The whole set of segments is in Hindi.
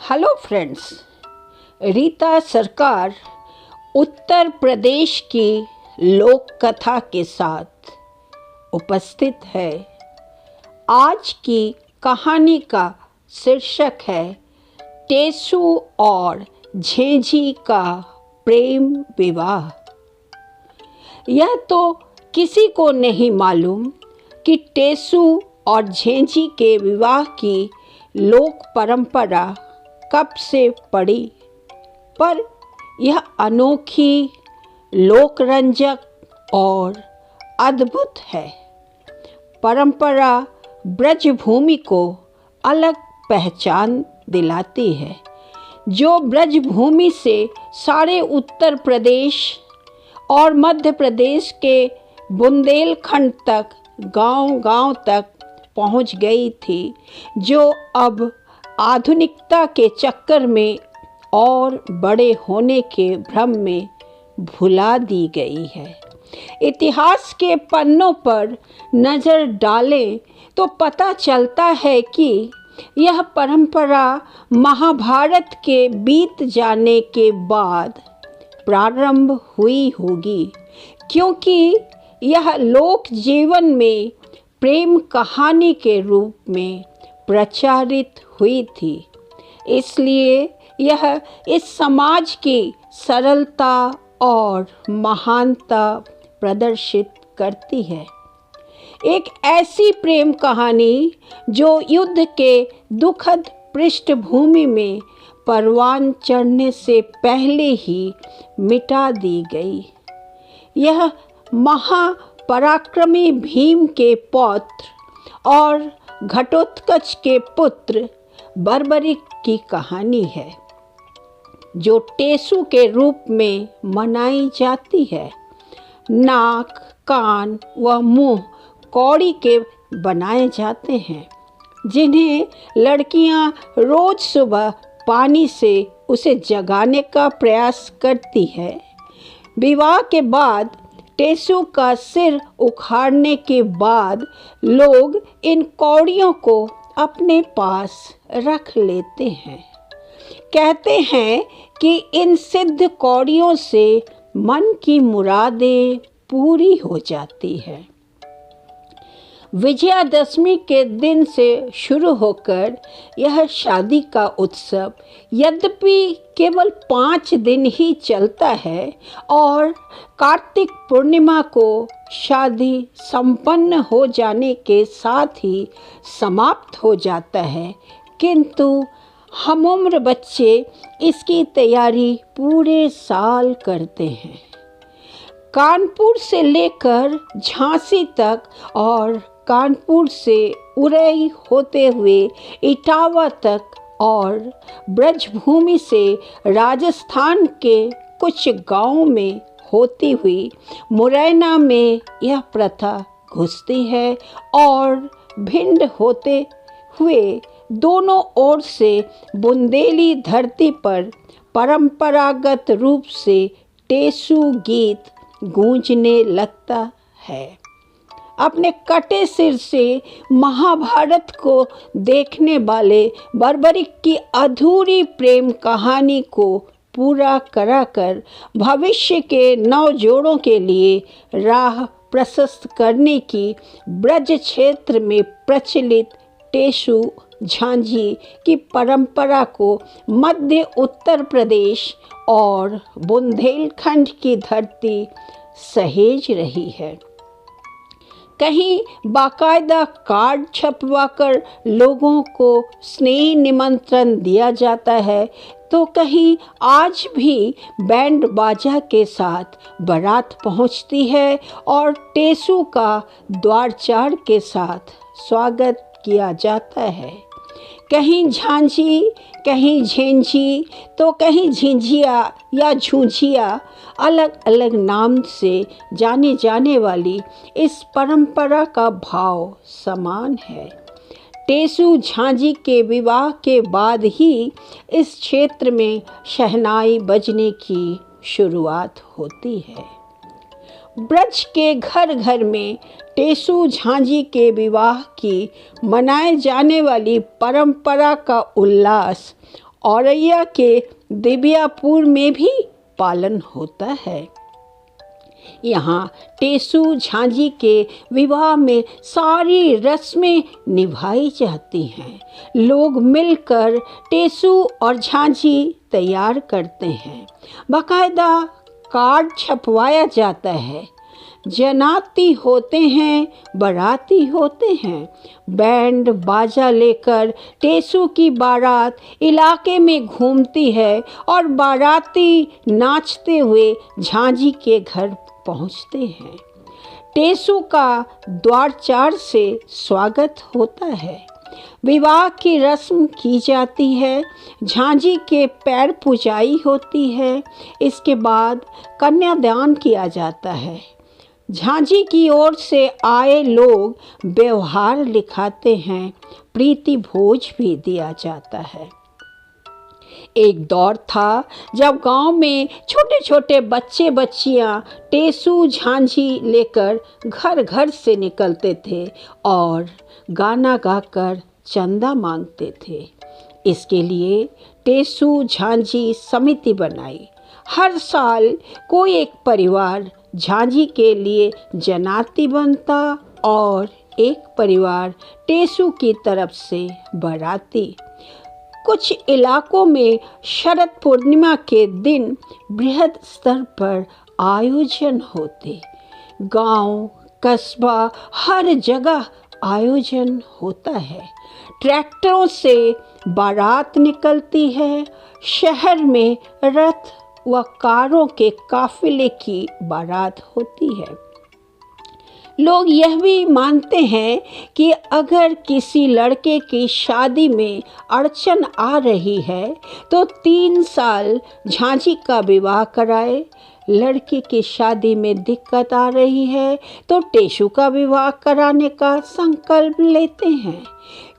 हेलो फ्रेंड्स, रीता सरकार उत्तर प्रदेश की लोक कथा के साथ उपस्थित है। आज की कहानी का शीर्षक है टेसू और झेंझी का प्रेम विवाह। यह तो किसी को नहीं मालूम कि टेसू और झेंझी के विवाह की लोक परंपरा कब से पड़ी, पर यह अनोखी, लोकरंजक और अद्भुत है। परंपरा ब्रजभूमि को अलग पहचान दिलाती है, जो ब्रजभूमि से सारे उत्तर प्रदेश और मध्य प्रदेश के बुंदेलखंड तक गांव-गांव तक पहुंच गई थी, जो अब आधुनिकता के चक्कर में और बड़े होने के भ्रम में भुला दी गई है। इतिहास के पन्नों पर नज़र डालें तो पता चलता है कि यह परंपरा महाभारत के बीत जाने के बाद प्रारंभ हुई होगी, क्योंकि यह लोक जीवन में प्रेम कहानी के रूप में प्रचारित हुई थी। इसलिए यह इस समाज की सरलता और महानता प्रदर्शित करती है। एक ऐसी प्रेम कहानी जो युद्ध के दुखद पृष्ठभूमि में परवान चढ़ने से पहले ही मिटा दी गई। यह महापराक्रमी भीम के पौत्र और घटोत्कच के पुत्र बर्बरिक की कहानी है, जो टेसू के रूप में मनाई जाती है। नाक, कान व मुंह कौड़ी के बनाए जाते हैं, जिन्हें लड़कियां रोज सुबह पानी से उसे जगाने का प्रयास करती है। विवाह के बाद टेसू का सिर उखाड़ने के बाद लोग इन कौड़ियों को अपने पास रख लेते हैं। कहते हैं कि इन सिद्ध कौड़ियों से मन की मुरादें पूरी हो जाती है। विजयादशमी के दिन से शुरू होकर यह शादी का उत्सव यद्यपि केवल 5 दिन ही चलता है और कार्तिक पूर्णिमा को शादी संपन्न हो जाने के साथ ही समाप्त हो जाता है, किंतु हमउम्र बच्चे इसकी तैयारी पूरे साल करते हैं। कानपुर से लेकर झांसी तक और कानपुर से उरई होते हुए इटावा तक और ब्रजभूमि से राजस्थान के कुछ गांवों में होती हुई मुरैना में यह प्रथा घुसती है और भिंड होते हुए दोनों ओर से बुंदेली धरती पर परंपरागत रूप से टेसू गीत गूंजने लगता है। अपने कटे सिर से महाभारत को देखने वाले बर्बरिक की अधूरी प्रेम कहानी को पूरा कराकर भविष्य के नवजोड़ों के लिए राह प्रशस्त करने की ब्रज क्षेत्र में प्रचलित टेसू झांझी की परंपरा को मध्य उत्तर प्रदेश और बुंदेलखंड की धरती सहेज रही है। कहीं बाकायदा कार्ड छपवाकर लोगों को स्नेह निमंत्रण दिया जाता है, तो कहीं आज भी बैंड बाजा के साथ बारात पहुंचती है और टेसू का द्वारचार के साथ स्वागत किया जाता है। कहीं झांझी, कहीं झेंझी, तो कहीं झिंझिया या झूझिया, अलग अलग नाम से जाने जाने वाली इस परंपरा का भाव समान है। टेसू झांझी के विवाह के बाद ही इस क्षेत्र में शहनाई बजने की शुरुआत होती है। ब्रज के घर घर में टेसू झांझी के विवाह की मनाए जाने वाली परंपरा का उल्लास औरैया के दिव्यापुर में भी पालन होता है। यहाँ टेसू झांझी के विवाह में सारी रस्में निभाई जाती हैं। लोग मिलकर टेसू और झांझी तैयार करते हैं। बाकायदा कार्ड छपवाया जाता है। जनाती होते हैं, बाराती होते हैं। बैंड बाजा लेकर टेसू की बारात इलाके में घूमती है और बाराती नाचते हुए झांझी के घर पहुंचते हैं। टेसू का द्वारचार से स्वागत होता है। विवाह की रस्म की जाती है। झांझी के पैर पूजाई होती है। इसके बाद कन्यादान किया जाता है। झांझी की ओर से आए लोग व्यवहार लिखाते हैं। प्रीति भोज भी दिया जाता है। एक दौर था जब गांव में छोटे छोटे बच्चे बच्चियां टेसू झांझी लेकर घर घर से निकलते थे और गाना गाकर चंदा मांगते थे। इसके लिए टेसू झांझी समिति बनाई। हर साल कोई एक परिवार झांझी के लिए जनाती बनता और एक परिवार टेसू की तरफ से बाराती। कुछ इलाकों में शरद पूर्णिमा के दिन बृहद स्तर पर आयोजन होते। गांव, कस्बा, हर जगह आयोजन होता है। ट्रैक्टरों से बारात निकलती है। शहर में रथ व कारों के काफिले की बारात होती है। लोग यह भी मानते हैं कि अगर किसी लड़के की शादी में अड़चन आ रही है तो 3 साल झांझी का विवाह कराए। लड़के की शादी में दिक्कत आ रही है तो टेसू का विवाह कराने का संकल्प लेते हैं।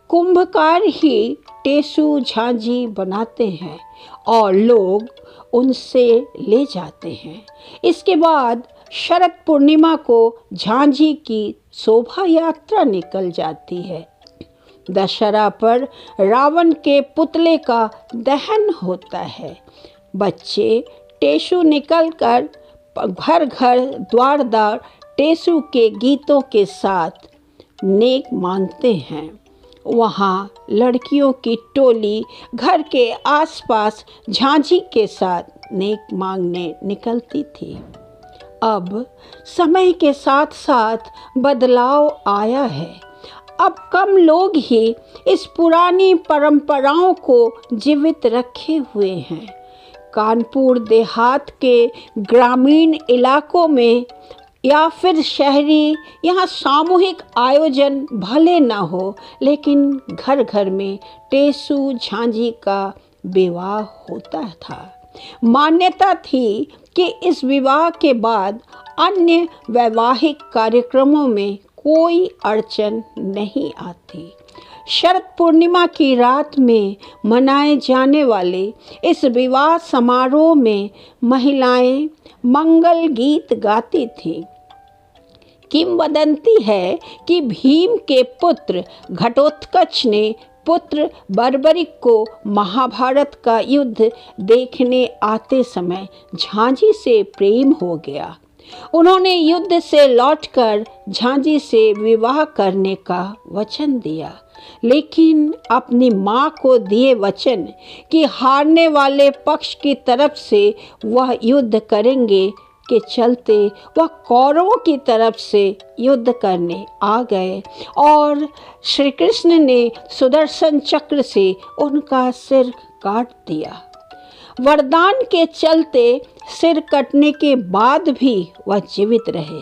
कुंभकार ही टेसू झांझी बनाते हैं और लोग उनसे ले जाते हैं। इसके बाद शरद पूर्णिमा को झांझी की शोभा यात्रा निकल जाती है। दशहरा पर रावण के पुतले का दहन होता है। बच्चे टेसू निकलकर घर घर द्वार द्वार टेसू के गीतों के साथ नेक मांगते हैं। वहाँ लड़कियों की टोली घर के आसपास झांझी के साथ नेक मांगने निकलती थी। अब समय के साथ साथ बदलाव आया है। अब कम लोग ही इस पुरानी परंपराओं को जीवित रखे हुए हैं। कानपुर देहात के ग्रामीण इलाकों में या फिर शहरी, यहाँ सामूहिक आयोजन भले न हो, लेकिन घर घर में टेसू झांझी का विवाह होता था। मान्यता थी कि इस विवाह के बाद अन्य वैवाहिक कार्यक्रमों में कोई अड़चन नहीं आती। शरद पूर्णिमा की रात में मनाए जाने वाले इस विवाह समारोह में महिलाएं मंगल गीत गाती थीं। किंवदंती है कि भीम के पुत्र घटोत्कच ने पुत्र बर्बरिक को महाभारत का युद्ध देखने आते समय झांझी से प्रेम हो गया। उन्होंने युद्ध से लौटकर झांझी से विवाह करने का वचन दिया, लेकिन अपनी मां को दिए वचन कि हारने वाले पक्ष की तरफ से वह युद्ध करेंगे के चलते वह कौरवों की तरफ से युद्ध करने आ गए और श्री कृष्ण ने सुदर्शन चक्र से उनका सिर काट दिया। वरदान के चलते सिर कटने के बाद भी वह जीवित रहे।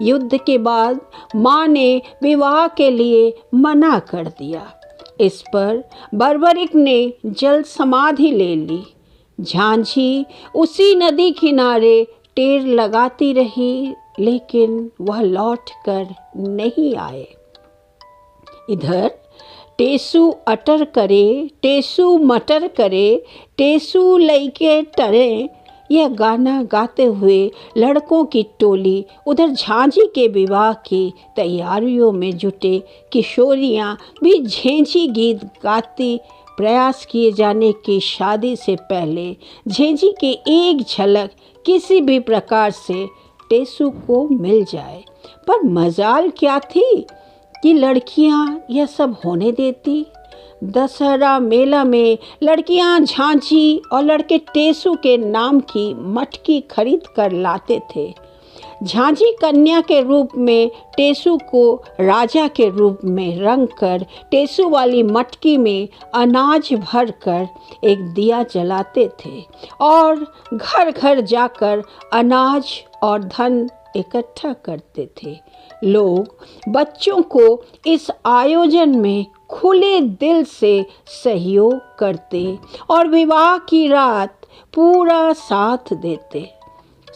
युद्ध के बाद मां ने विवाह के लिए मना कर दिया। इस पर बर्बरिक ने जल समाधि ले ली। झांझी उसी नदी किनारे टेर लगाती रही, लेकिन वह लौट कर नहीं आए। इधर टेसू अटर करे, टेसू मटर करे, टेसू लइके टरे, यह गाना गाते हुए लड़कों की टोली उधर झांझी के विवाह की तैयारियों में जुटे किशोरियाँ भी झेंझी गीत गाती प्रयास किए जाने की शादी से पहले झेंझी की एक झलक किसी भी प्रकार से टेसू को मिल जाए। पर मजाल क्या थी कि लड़कियां यह सब होने देती। दशहरा मेला में लड़कियां झांझी और लड़के टेसू के नाम की मटकी खरीद कर लाते थे। झांझी कन्या के रूप में टेसू को राजा के रूप में रंग कर टेसू वाली मटकी में अनाज भर कर एक दिया जलाते थे और घर घर जाकर अनाज और धन इकट्ठा करते थे। लोग बच्चों को इस आयोजन में खुले दिल से सहयोग करते और विवाह की रात पूरा साथ देते।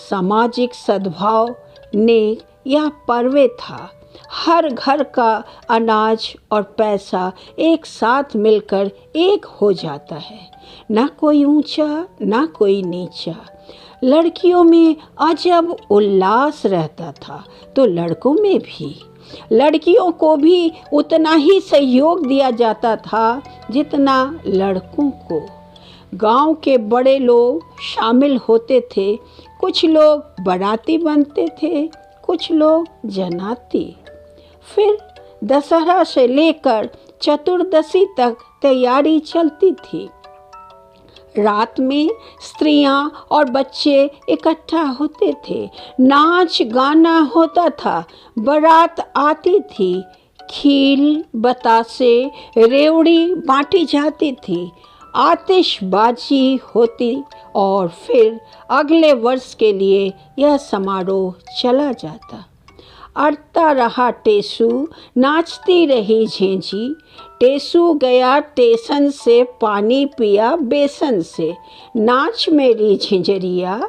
सामाजिक सद्भाव ने यह पर्व था। हर घर का अनाज और पैसा एक साथ मिलकर एक हो जाता है। ना कोई ऊंचा ना कोई नीचा। लड़कियों में अजब उल्लास रहता था तो लड़कों में भी। लड़कियों को भी उतना ही सहयोग दिया जाता था जितना लड़कों को। गांव के बड़े लोग शामिल होते थे। कुछ लोग बाराती बनते थे, कुछ लोग जनाती। फिर दशहरा से लेकर चतुर्दशी तक तैयारी चलती थी। रात में स्त्रियां और बच्चे इकट्ठा होते थे। नाच गाना होता था। बारात आती थी। खील, बतासे, रेवड़ी बांटी जाती थी। आतिशबाजी होती और फिर अगले वर्ष के लिए यह समारोह चला जाता। अड़ता रहा टेसू, नाचती रही झेंझी। टेसू गया टेसन से, पानी पिया बेसन से। नाच मेरी झिंझरिया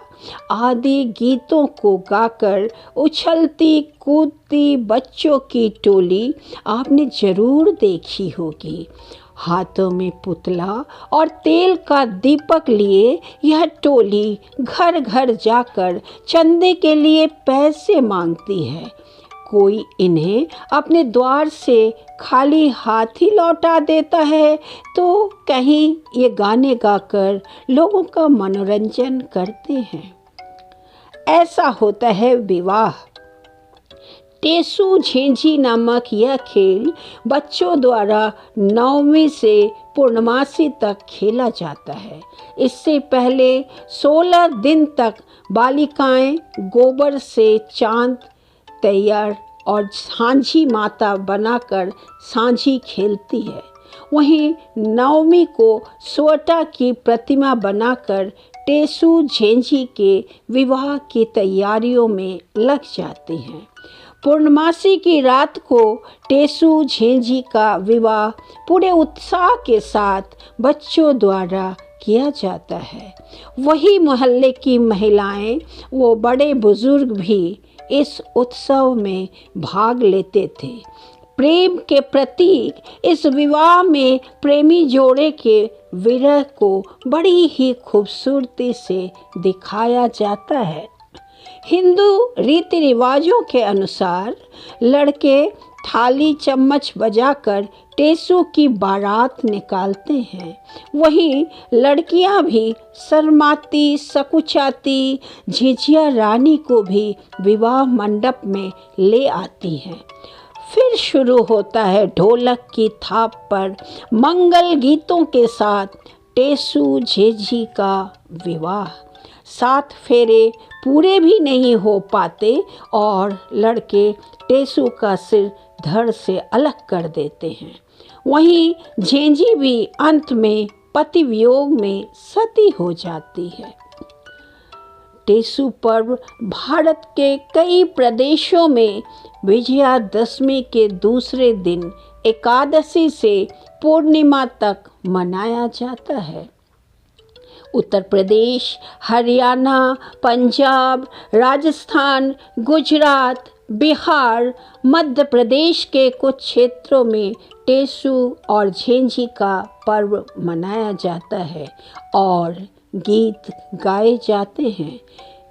आदि गीतों को गाकर उछलती कूदती बच्चों की टोली आपने जरूर देखी होगी। हाथों में पुतला और तेल का दीपक लिए यह टोली घर घर जाकर चंदे के लिए पैसे मांगती है। कोई इन्हें अपने द्वार से खाली हाथ ही लौटा देता है तो कहीं ये गाने गाकर लोगों का मनोरंजन करते हैं। ऐसा होता है विवाह। टेसू झेंझी नामक यह खेल बच्चों द्वारा नवमी से पूर्णमासी तक खेला जाता है। इससे पहले 16 दिन तक बालिकाएं गोबर से चांद तैयार और सांझी माता बनाकर सांझी खेलती है। वहीं नवमी को सोटा की प्रतिमा बनाकर टेसू झेंझी के विवाह की तैयारियों में लग जाती हैं। पूर्णमासी की रात को टेसू झेंझी का विवाह पूरे उत्साह के साथ बच्चों द्वारा किया जाता है। वही मोहल्ले की महिलाएं वो बड़े बुजुर्ग भी इस उत्सव में भाग लेते थे। प्रेम के प्रतीक इस विवाह में प्रेमी जोड़े के विरह को बड़ी ही खूबसूरती से दिखाया जाता है। हिंदू रीति रिवाजों के अनुसार लड़के थाली चम्मच बजाकर टेसू की बारात निकालते हैं। वहीं लड़कियां भी शर्माती सकुचाती झिझिया रानी को भी विवाह मंडप में ले आती हैं। फिर शुरू होता है ढोलक की थाप पर मंगल गीतों के साथ टेसू झेंझी का विवाह। 7 फेरे पूरे भी नहीं हो पाते और लड़के टेसू का सिर धड़ से अलग कर देते हैं। वहीं झेंझी भी अंत में पति वियोग में सती हो जाती है। टेसू पर्व भारत के कई प्रदेशों में विजयादशमी के दूसरे दिन एकादशी से पूर्णिमा तक मनाया जाता है। उत्तर प्रदेश, हरियाणा, पंजाब, राजस्थान, गुजरात, बिहार, मध्य प्रदेश के कुछ क्षेत्रों में टेसू और झेंझी का पर्व मनाया जाता है और गीत गाए जाते हैं।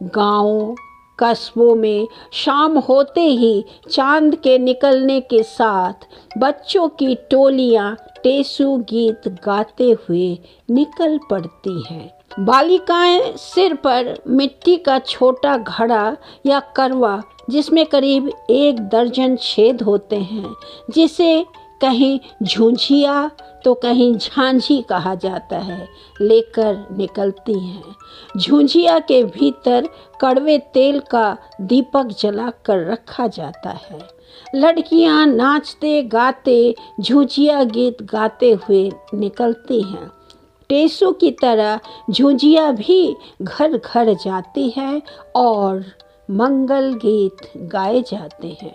गाँव कस्बों में शाम होते ही चांद के निकलने के साथ बच्चों की टोलियां टेसू गीत गाते हुए निकल पड़ती हैं। बालिकाएं सिर पर मिट्टी का छोटा घड़ा या करवा, जिसमें करीब 1 दर्जन छेद होते हैं, जिसे कहीं झुंझिया तो कहीं झांझी कहा जाता है, लेकर निकलती हैं। झुंझिया के भीतर कड़वे तेल का दीपक जलाकर रखा जाता है। लड़कियां नाचते गाते झुंझिया गीत गाते हुए निकलती हैं। टेसू की तरह झुंझिया भी घर घर जाती है और मंगल गीत गाए जाते हैं।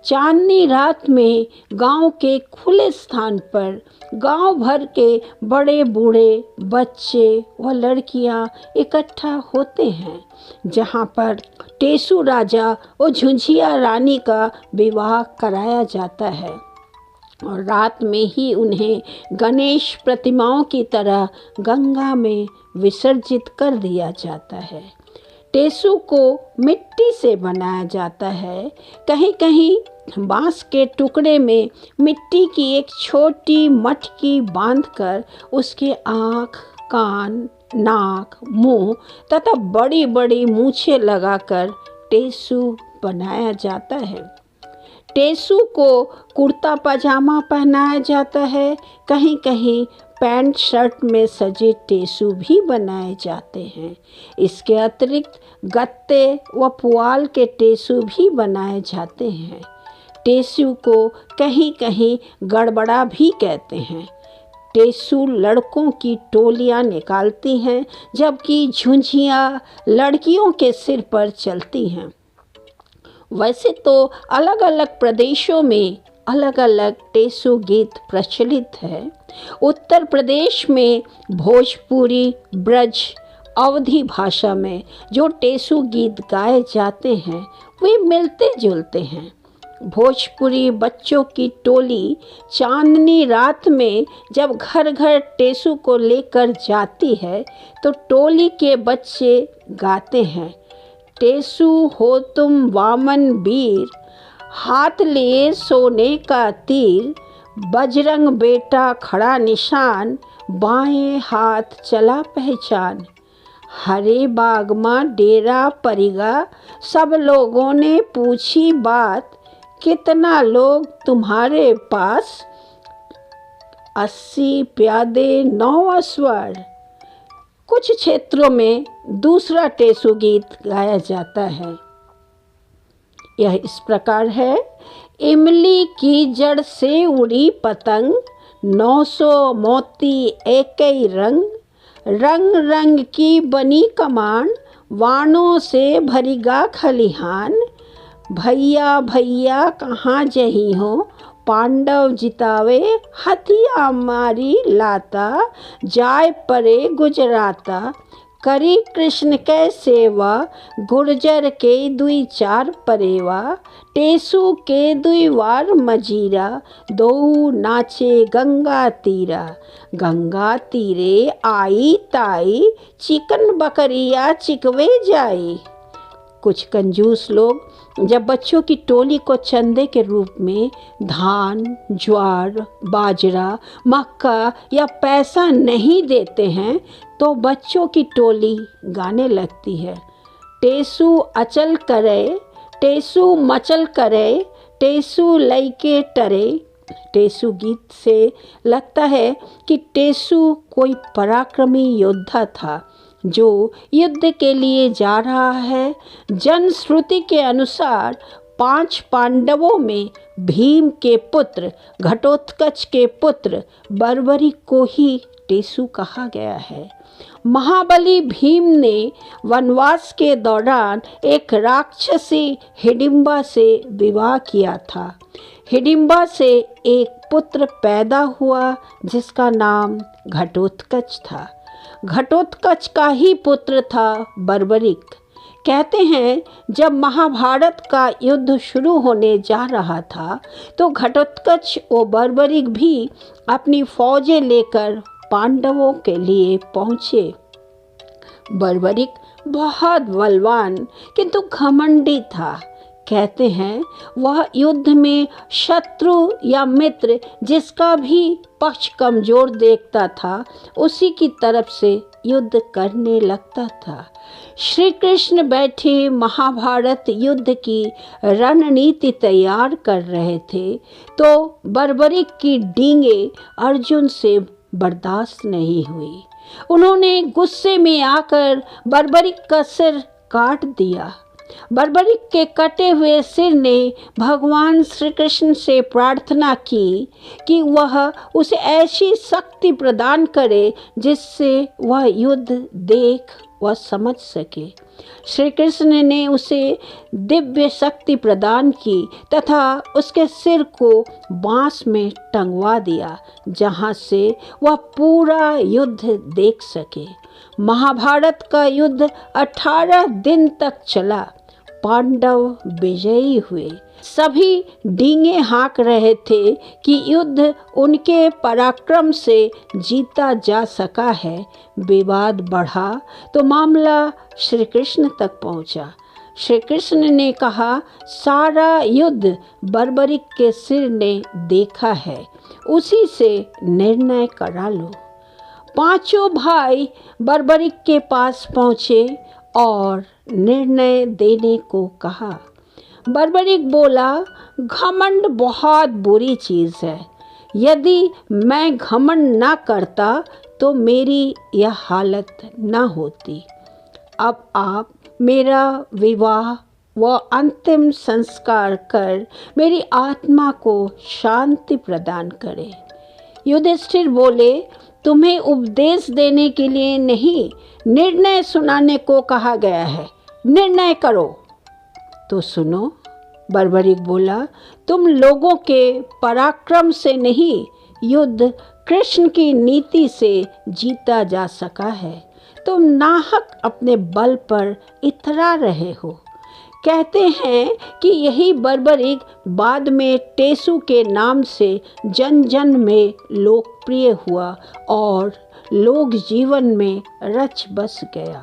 चांदनी रात में गांव के खुले स्थान पर गांव भर के बड़े बूढ़े, बच्चे व लड़कियां इकट्ठा होते हैं, जहां पर टेसू राजा और झुंझिया रानी का विवाह कराया जाता है और रात में ही उन्हें गणेश प्रतिमाओं की तरह गंगा में विसर्जित कर दिया जाता है। टेसू को मिट्टी से बनाया जाता है। कहीं कहीं बांस के टुकड़े में मिट्टी की एक छोटी मटकी बांधकर उसके आँख, कान, नाक, मुंह तथा बड़ी बड़ी मूछें लगाकर टेसू बनाया जाता है। टेसू को कुर्ता पजामा पहनाया जाता है। कहीं कहीं पैंट शर्ट में सजे टेसू भी बनाए जाते हैं। इसके अतिरिक्त गत्ते व पुआल के टेसू भी बनाए जाते हैं। टेसू को कहीं कहीं गड़बड़ा भी कहते हैं। टेसू लड़कों की टोलियां निकालती हैं, जबकि झुंझियां लड़कियों के सिर पर चलती हैं। वैसे तो अलग अलग प्रदेशों में अलग अलग टेसू गीत प्रचलित है। उत्तर प्रदेश में भोजपुरी, ब्रज, अवधी भाषा में जो टेसू गीत गाए जाते हैं वे मिलते जुलते हैं। भोजपुरी बच्चों की टोली चांदनी रात में जब घर घर टेसू को लेकर जाती है तो टोली के बच्चे गाते हैं, टेसू हो तुम वामन वीर, हाथ लिए सोने का तीर, बजरंग बेटा खड़ा निशान, बाएं हाथ चला पहचान। हरे बाग माँ डेरा परिगा, सब लोगों ने पूछी बात, कितना लोग तुम्हारे पास, 80 प्यादे 9 अश्वर। कुछ क्षेत्रों में दूसरा टेसू गीत गाया जाता है। यह इस प्रकार है। इमली की जड़ से उड़ी पतंग, 900 मोती एक ही रंग, रंग रंग की बनी कमान, वाणों से भरीगा खलिहान। भैया भैया कहाँ जही हो, पांडव जितावे हथिया मारी लाता, जाय परे गुजराता, करी कृष्ण के सेवा, गुर्जर के 2-4 परेवा, टेसू के 2 वार मजीरा, 2 नाचे गंगा तीरा, गंगा तीरे आई ताई, चिकन बकरिया चिकवे जाई। कुछ कंजूस लोग जब बच्चों की टोली को चंदे के रूप में धान, ज्वार, बाजरा, मक्का या पैसा नहीं देते हैं तो बच्चों की टोली गाने लगती है, टेसू अचल करे, टेसू मचल करे, टेसू लइके टरे। टेसू गीत से लगता है कि टेसू कोई पराक्रमी योद्धा था जो युद्ध के लिए जा रहा है। जनश्रुति के अनुसार 5 पांडवों में भीम के पुत्र घटोत्कच के पुत्र बर्बरिक को ही टेसू कहा गया है। महाबली भीम ने वनवास के दौरान एक राक्षसी हिडिंबा से विवाह किया था। हिडिंबा से एक पुत्र पैदा हुआ जिसका नाम घटोत्कच था। घटोत्कच का ही पुत्र था बर्बरिक। कहते हैं जब महाभारत का युद्ध शुरू होने जा रहा था तो घटोत्कच और बर्बरिक भी अपनी फौजें लेकर पांडवों के लिए पहुँचे। बर्बरिक बहुत बलवान किंतु घमंडी था। कहते हैं वह युद्ध में शत्रु या मित्र जिसका भी पक्ष कमजोर देखता था उसी की तरफ से युद्ध करने लगता था। श्री कृष्ण बैठे महाभारत युद्ध की रणनीति तैयार कर रहे थे तो बर्बरिक की डींगे अर्जुन से बर्दाश्त नहीं हुई। उन्होंने गुस्से में आकर बर्बरिक का सिर काट दिया। बर्बरिक के कटे हुए सिर ने भगवान श्री कृष्ण से प्रार्थना की कि वह उसे ऐसी शक्ति प्रदान करे जिससे वह युद्ध देख व समझ सके। श्री कृष्ण ने उसे दिव्य शक्ति प्रदान की तथा उसके सिर को बांस में टंगवा दिया जहां से वह पूरा युद्ध देख सके। महाभारत का युद्ध 18 दिन तक चला। पांडव विजयी हुए। सभी डींगे हाँक रहे थे कि युद्ध उनके पराक्रम से जीता जा सका है। विवाद बढ़ा तो मामला श्री कृष्ण तक पहुंचा। श्री कृष्ण ने कहा, सारा युद्ध बर्बरिक के सिर ने देखा है, उसी से निर्णय करा लो। पांचों भाई बर्बरिक के पास पहुंचे और निर्णय देने को कहा। बर्बरिक बोला, घमंड बहुत बुरी चीज़ है। यदि मैं घमंड ना करता तो मेरी यह हालत न होती। अब आप मेरा विवाह व अंतिम संस्कार कर मेरी आत्मा को शांति प्रदान करें। युधिष्ठिर बोले, तुम्हें उपदेश देने के लिए नहीं, निर्णय सुनाने को कहा गया है। निर्णय करो। तो सुनो, बर्बरिक बोला, तुम लोगों के पराक्रम से नहीं, युद्ध कृष्ण की नीति से जीता जा सका है। तुम नाहक अपने बल पर इतरा रहे हो। कहते हैं कि यही बर्बरिक बाद में टेसु के नाम से जन जन में लोकप्रिय हुआ और लोक जीवन में रच बस गया।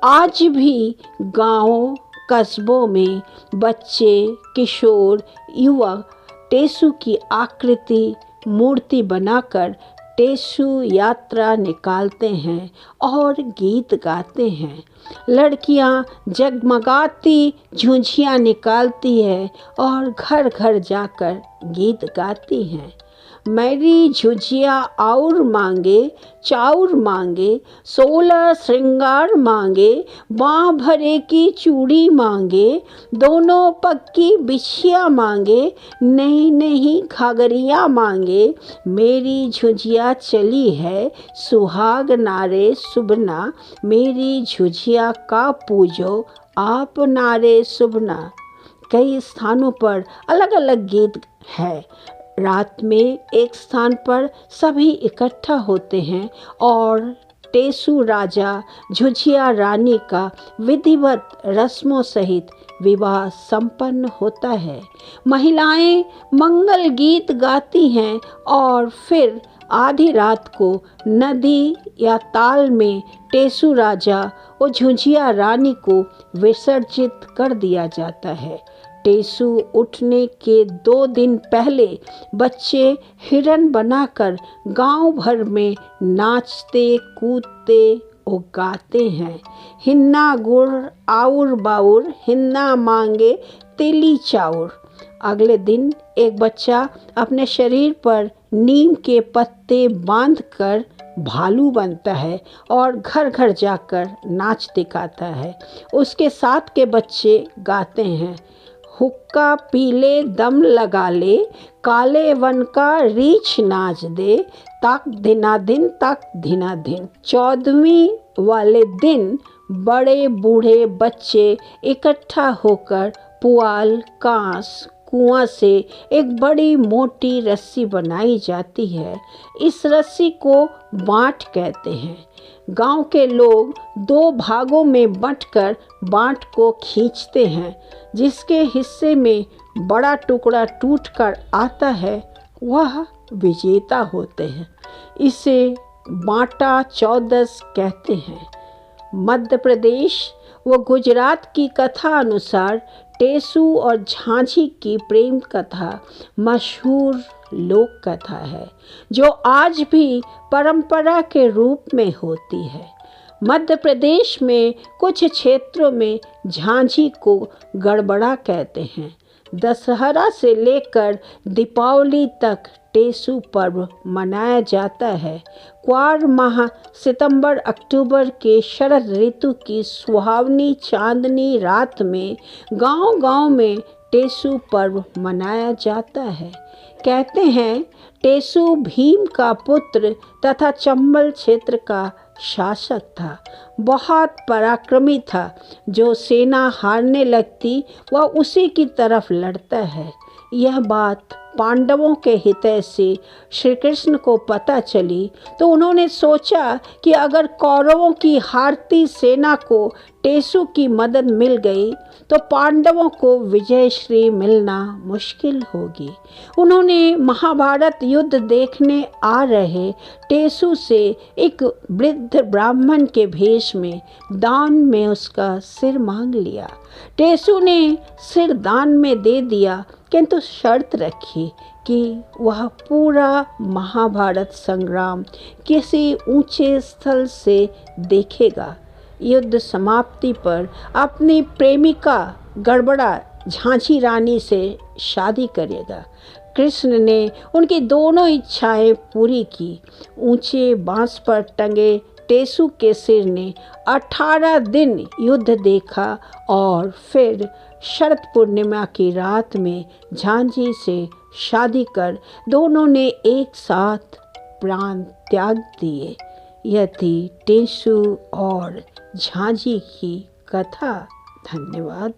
आज भी गांवों कस्बों में बच्चे, किशोर, युवा टेसु की आकृति मूर्ति बनाकर टेसु यात्रा निकालते हैं और गीत गाते हैं। लड़कियां जगमगाती झुंझियां निकालती है और घर घर जाकर गीत गाती हैं। मेरी झुझिया और मांगे, चाउर मांगे, 16 श्रृंगार मांगे, बाँह भरे की चूड़ी मांगे, दोनों पक्की बिछिया मांगे, नई नई घाघरिया मांगे। मेरी झुझिया चली है सुहाग नारे सुबना, मेरी झुझिया का पूजो आप नारे सुबना। कई स्थानों पर अलग अलग गीत है। रात में एक स्थान पर सभी इकट्ठा होते हैं और टेसु राजा झुझिया रानी का विधिवत रस्मों सहित विवाह संपन्न होता है। महिलाएं मंगल गीत गाती हैं और फिर आधी रात को नदी या ताल में टेसु राजा और झुझिया रानी को विसर्जित कर दिया जाता है। टेसु उठने के 2 दिन पहले बच्चे हिरन बनाकर गांव भर में नाचते कूदते और गाते हैं। हिन्ना गुड़ आउर बाउर, हिन्ना मांगे तेली चाउर। अगले दिन एक बच्चा अपने शरीर पर नीम के पत्ते बांधकर भालू बनता है और घर घर जाकर नाच दिखाता है। उसके साथ के बच्चे गाते हैं, हुक्का पीले दम लगा ले, काले वन का रीछ नाच दे, तक धिना दिन तक धिना दिन। 14वीं वाले दिन बड़े बूढ़े बच्चे इकट्ठा होकर पुआल, कांस, कुआं से एक बड़ी मोटी रस्सी बनाई जाती है। इस रस्सी को बाँट कहते हैं। गांव के लोग 2 भागों में बंटकर बाँट को खींचते हैं। जिसके हिस्से में बड़ा टुकड़ा टूटकर आता है वह विजेता होते हैं। इसे बाँटा चौदस कहते हैं। मध्य प्रदेश व गुजरात की कथा अनुसार टेसू और झांझी की प्रेम कथा मशहूर लोक कथा है, जो आज भी परंपरा के रूप में होती है। मध्य प्रदेश में कुछ क्षेत्रों में झांझी को गड़बड़ा कहते हैं। दशहरा से लेकर दीपावली तक टेसू पर्व मनाया जाता है। क्वार माह सितंबर अक्टूबर के शरद ऋतु की सुहावनी चांदनी रात में गांव-गांव में टेसू पर्व मनाया जाता है। कहते हैं टेसू भीम का पुत्र तथा चंबल क्षेत्र का शासक था। बहुत पराक्रमी था। जो सेना हारने लगती वह उसी की तरफ लड़ता है। यह बात पांडवों के हितै से श्री कृष्ण को पता चली तो उन्होंने सोचा कि अगर कौरवों की हारती सेना को टेसू की मदद मिल गई तो पांडवों को विजय श्री मिलना मुश्किल होगी। उन्होंने महाभारत युद्ध देखने आ रहे टेसू से एक वृद्ध ब्राह्मण के भेष में दान में उसका सिर मांग लिया। टेसू ने सिर दान में दे दिया, किंतु शर्त रखी कि वह पूरा महाभारत संग्राम किसी ऊंचे स्थल से देखेगा। युद्ध समाप्ति पर अपनी प्रेमिका गड़बड़ा झांझी रानी से शादी करेगा। कृष्ण ने उनकी दोनों इच्छाएं पूरी की। ऊंचे बांस पर टंगे टेसू के सिर ने 18 दिन युद्ध देखा और फिर शरद पूर्णिमा की रात में झांझी से शादी कर दोनों ने एक साथ प्राण त्याग दिए। यह थी टेसू और झांझी की कथा। धन्यवाद।